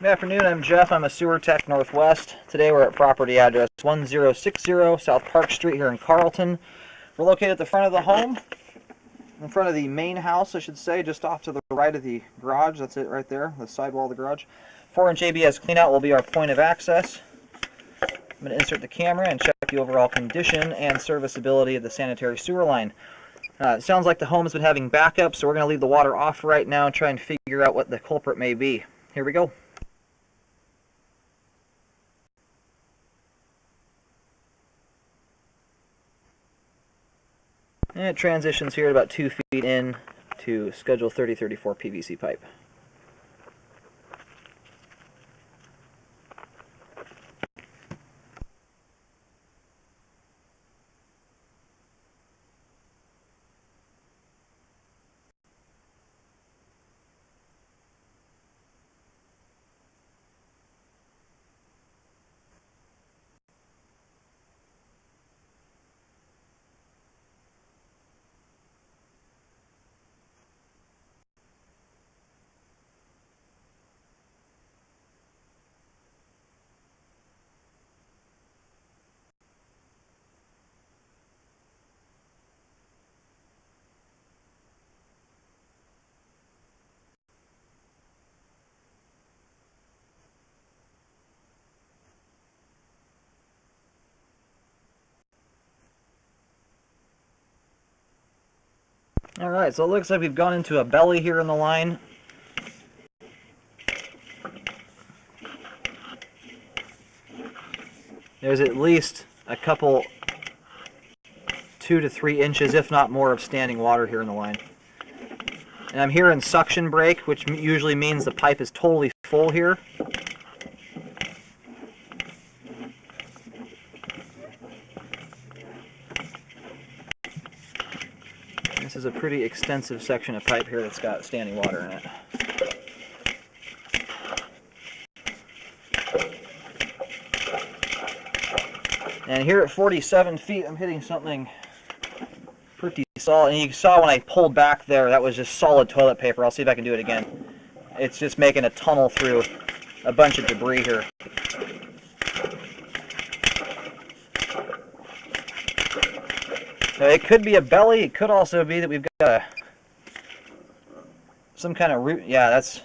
Good afternoon, I'm Jeff. I'm a sewer tech Northwest. Today we're at property address 1060 South Park Street here in Carlton. We're located at the front of the home, in front of the main house, I should say, just off to the right of the garage. That's it right there, the sidewall of the garage. 4-inch ABS cleanout will be our point of access. I'm going to insert the camera and check the overall condition and serviceability of the sanitary sewer line. It sounds like the home has been having backup, so we're going to leave the water off right now and try and figure out what the culprit may be. Here we go. And it transitions here at about 2 feet in to schedule 3034 PVC pipe. Alright, so it looks like we've gone into a belly here in the line. There's at least a couple 2 to 3 inches, if not more, of standing water here in the line. And I'm hearing suction break, which usually means the pipe is totally full here. This is a pretty extensive section of pipe here that's got standing water in it. And here at 47 feet, I'm hitting something pretty solid. And you saw when I pulled back there, that was just solid toilet paper. I'll see if I can do it again. It's just making a tunnel through a bunch of debris here. So it could be a belly. It could also be that we've got some kind of root. Yeah, that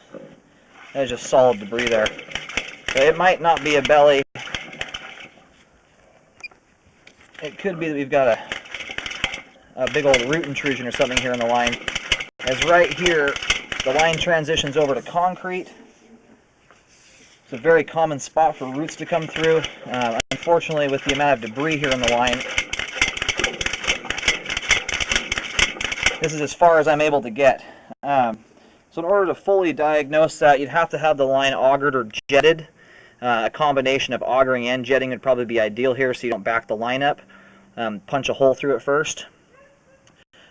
is just solid debris there. So it might not be a belly. It could be that we've got a big old root intrusion or something here in the line. As right here, the line transitions over to concrete. It's a very common spot for roots to come through. Unfortunately, with the amount of debris here in the line, this is as far as I'm able to get. So in order to fully diagnose that, you'd have to have the line augered or jetted. A combination of augering and jetting would probably be ideal here so you don't back the line up. Punch a hole through it first.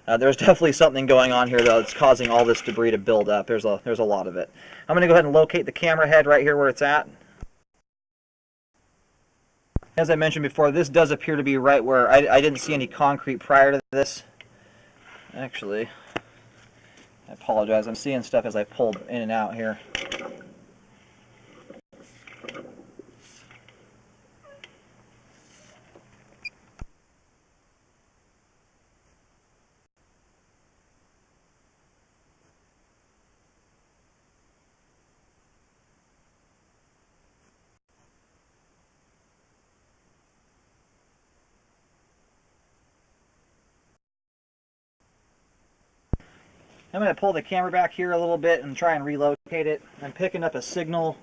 There's definitely something going on here though that's causing all this debris to build up. There's a lot of it. I'm going to go ahead and locate the camera head right here where it's at. As I mentioned before, this does appear to be right where I didn't see any concrete prior to this. Actually, I apologize. I'm seeing stuff as I pulled in and out here. I'm going to pull the camera back here a little bit and try and relocate it. I'm picking up a signal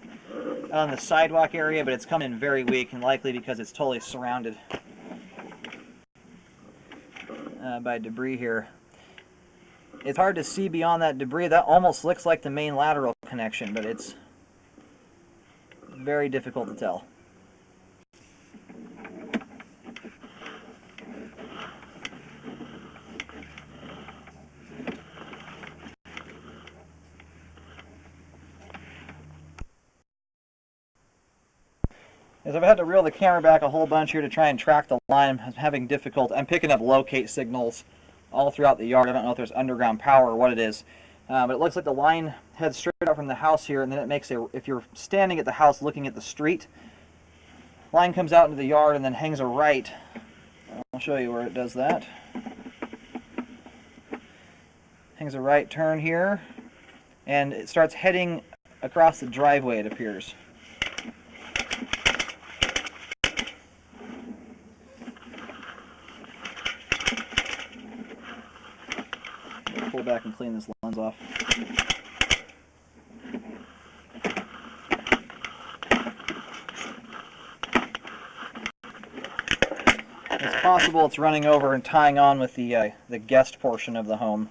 on the sidewalk area, but it's coming in very weak, and likely because it's totally surrounded by debris here. It's hard to see beyond that debris. That almost looks like the main lateral connection, but it's very difficult to tell. As I've had to reel the camera back a whole bunch here to try and track the line, I'm having difficulty. I'm picking up locate signals all throughout the yard. I don't know if there's underground power or what it is, but it looks like the line heads straight out from the house here, and then it makes if you're standing at the house looking at the street, line comes out into the yard and then hangs a right. I'll show you where it does that. Hangs a right turn here, and it starts heading across the driveway, it appears. Pull back and clean this lens off. It's possible it's running over and tying on with the guest portion of the home.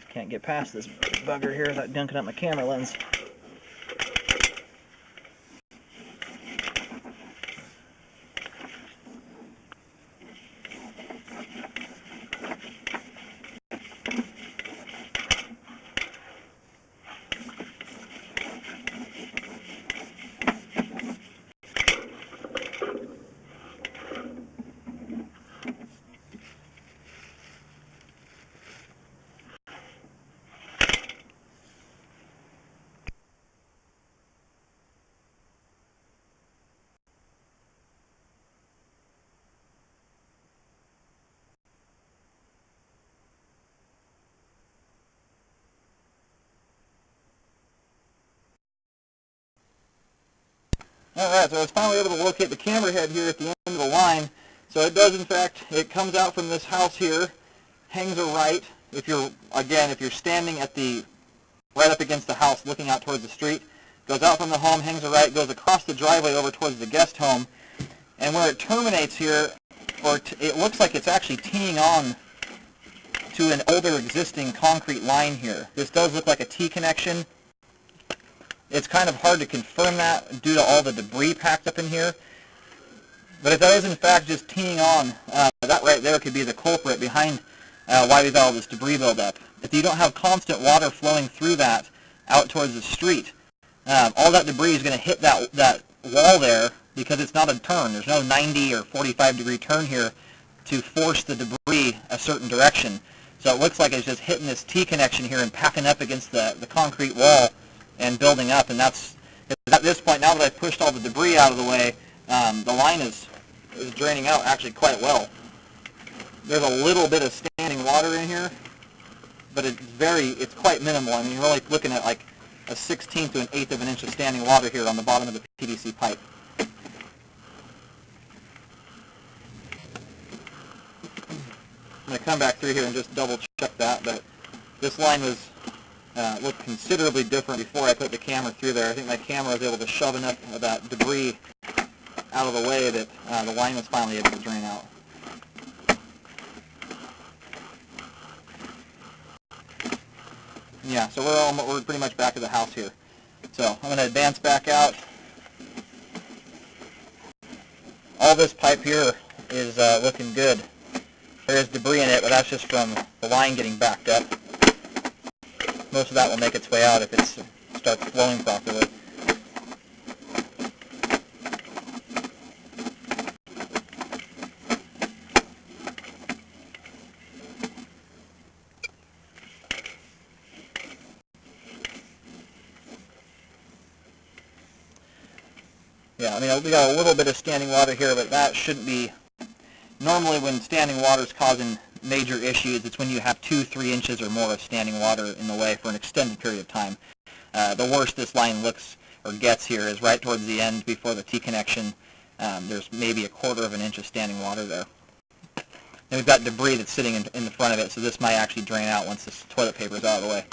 Can't get past this bugger here without dunking up my camera lens. Alright, so I was finally able to locate the camera head here at the end of the line. So it does, in fact, it comes out from this house here, hangs a right. If you're standing at right up against the house looking out towards the street, goes out from the home, hangs a right, goes across the driveway over towards the guest home. And where it terminates here, it looks like it's actually teeing on to an older existing concrete line here. This does look like a T connection. It's kind of hard to confirm that due to all the debris packed up in here. But if that is in fact just teeing on, that right there could be the culprit behind why we've got all this debris buildup. If you don't have constant water flowing through that out towards the street, all that debris is going to hit that wall there because it's not a turn. There's no 90 or 45 degree turn here to force the debris a certain direction. So it looks like it's just hitting this T connection here and packing up against the concrete wall and building up, and that's at this point, now that I've pushed all the debris out of the way, the line is draining out actually quite well. There's a little bit of standing water in here, but it's quite minimal. I mean, you're only looking at like a 1/16 to an 1/8 of an inch of standing water here on the bottom of the PVC pipe. I'm going to come back through here and just double check that, but this line was looked considerably different before I put the camera through there. I think my camera was able to shove enough of that debris out of the way that the line was finally able to drain out. Yeah, so we're pretty much back to the house here. So I'm going to advance back out. All this pipe here is looking good. There is debris in it, but that's just from the line getting backed up. Most of that will make its way out if it starts flowing properly. Yeah, I mean, we got a little bit of standing water here, but that shouldn't be. Normally when standing water is causing major issues, it's when you have 2-3 inches or more of standing water in the way for an extended period of time. The worst this line looks or gets here is right towards the end before the T connection. There's maybe 1/4 of an inch of standing water there. And we've got debris that's sitting in the front of it, so this might actually drain out once this toilet paper is out of the way.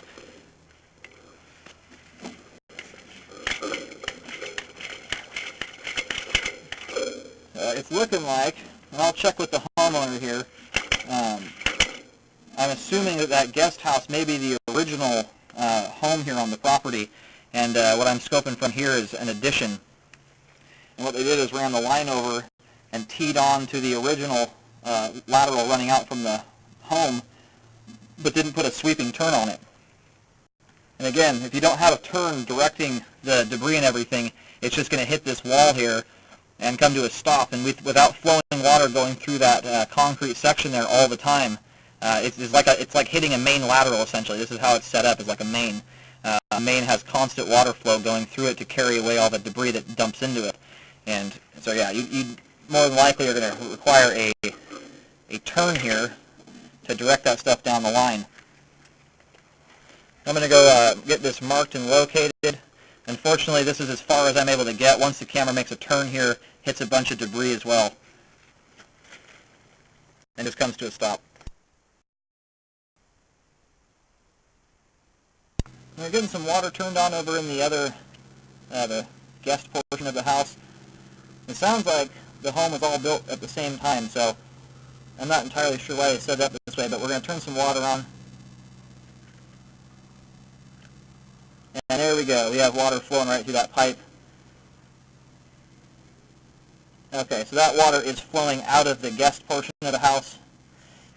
It's looking like, and I'll check with the homeowner here, I'm assuming that guest house may be the original home here on the property, And what I'm scoping from here is an addition. And what they did is ran the line over and teed on to the original lateral running out from the home, but didn't put a sweeping turn on it. And again, if you don't have a turn directing the debris and everything, it's just going to hit this wall here and come to a stop. And without flowing water going through that concrete section there all the time, it's like hitting a main lateral essentially. This is how it's set up, is like a main. A main has constant water flow going through it to carry away all the debris that dumps into it. And so yeah, you more than likely are going to require a turn here to direct that stuff down the line. I'm going to go get this marked and located. Unfortunately, this is as far as I'm able to get. Once the camera makes a turn here, hits a bunch of debris as well, and just comes to a stop. We're getting some water turned on over in the other, the guest portion of the house. It sounds like the home was all built at the same time, so I'm not entirely sure why they set it up this way, but we're going to turn some water on. And there we go. We have water flowing right through that pipe. Okay, so that water is flowing out of the guest portion of the house,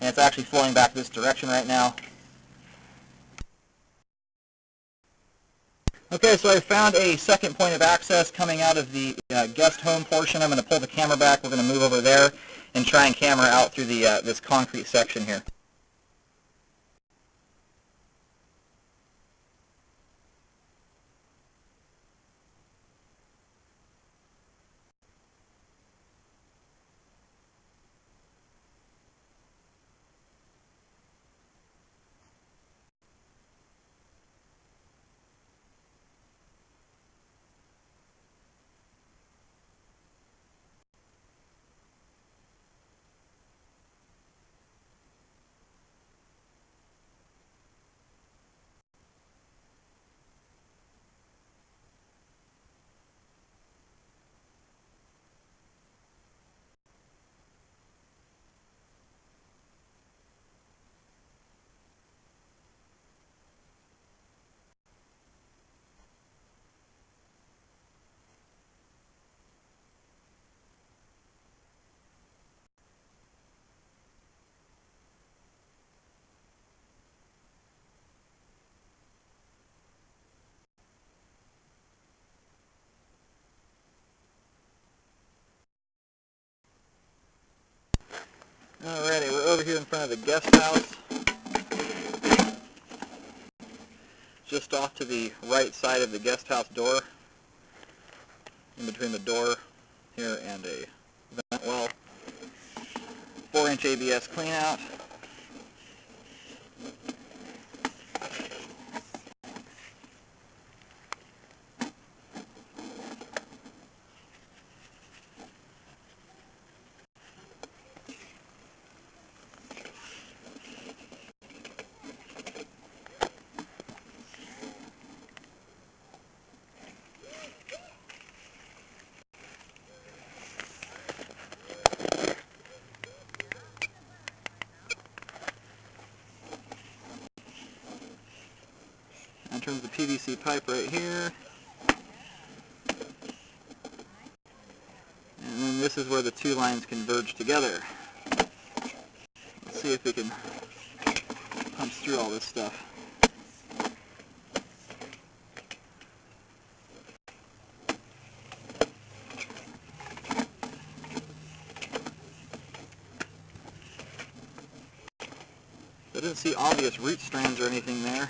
and it's actually flowing back this direction right now. Okay, so I found a second point of access coming out of the guest home portion. I'm going to pull the camera back. We're going to move over there and try and camera out through the this concrete section here. Alrighty, we're over here in front of the guest house, just off to the right side of the guest house door, in between the door here and a vent well. 4-inch ABS cleanout. In terms of PVC pipe right here. And then this is where the two lines converge together. Let's see if we can punch through all this stuff. I didn't see obvious root strands or anything there.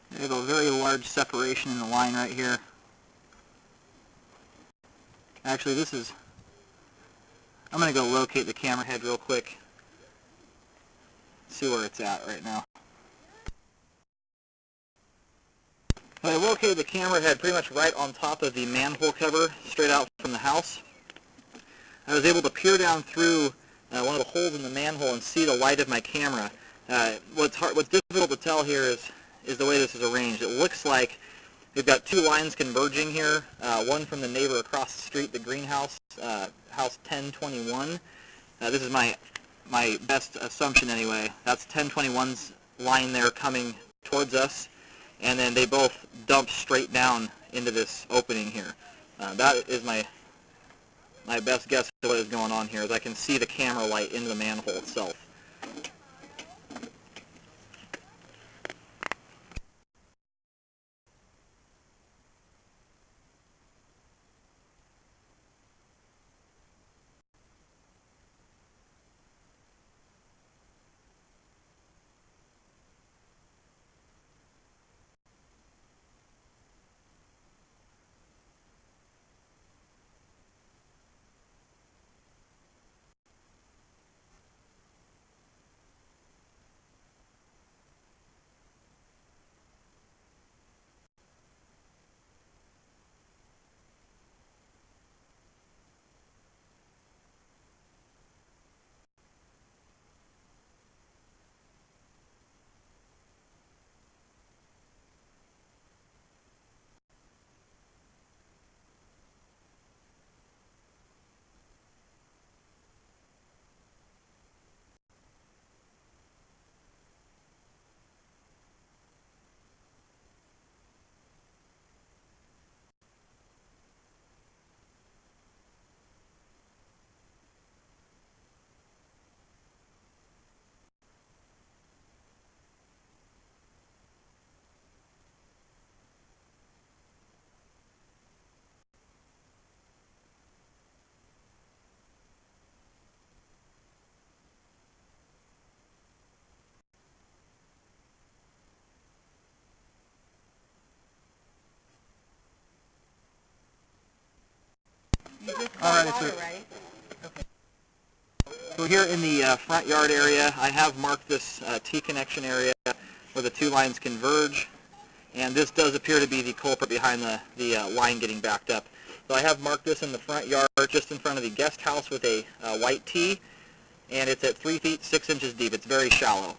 We have a very large separation in the line right here. Actually, this is... I'm going to go locate the camera head real quick. See where it's at right now. I located the camera head pretty much right on top of the manhole cover, straight out from the house. I was able to peer down through one of the holes in the manhole and see the light of my camera. What's difficult to tell here is the way this is arranged. It looks like we've got two lines converging here, one from the neighbor across the street, the greenhouse, house 1021. This is my best assumption anyway. That's 1021's line there coming towards us, and then they both dump straight down into this opening here. That is my best guess of what is going on here, is I can see the camera light into the manhole itself. Alright, so here in the front yard area, I have marked this T-connection area where the two lines converge, and this does appear to be the culprit behind the line getting backed up. So I have marked this in the front yard, just in front of the guest house with a white T, and it's at 3 feet 6 inches deep. It's very shallow.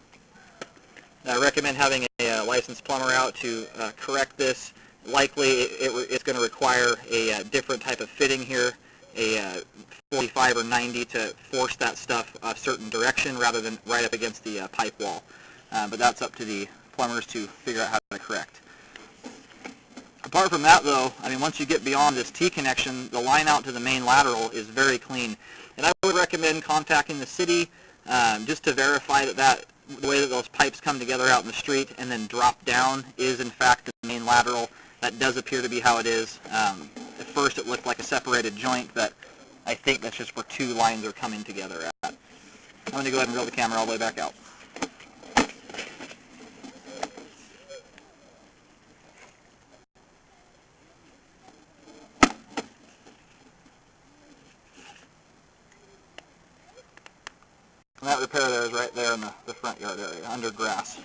I recommend having a licensed plumber out to correct this. Likely it's going to require a different type of fitting here, a 45 or 90 to force that stuff a certain direction rather than right up against the pipe wall. But that's up to the plumbers to figure out how to correct. Apart from that, though, I mean, once you get beyond this T connection, the line out to the main lateral is very clean. And I would recommend contacting the city just to verify that the way that those pipes come together out in the street and then drop down is in fact the main lateral. That does appear to be how it is. At first it looked like a separated joint, but I think that's just where two lines are coming together at. I'm going to go ahead and reel the camera all the way back out. And that repair there is right there in the front yard area, under grass.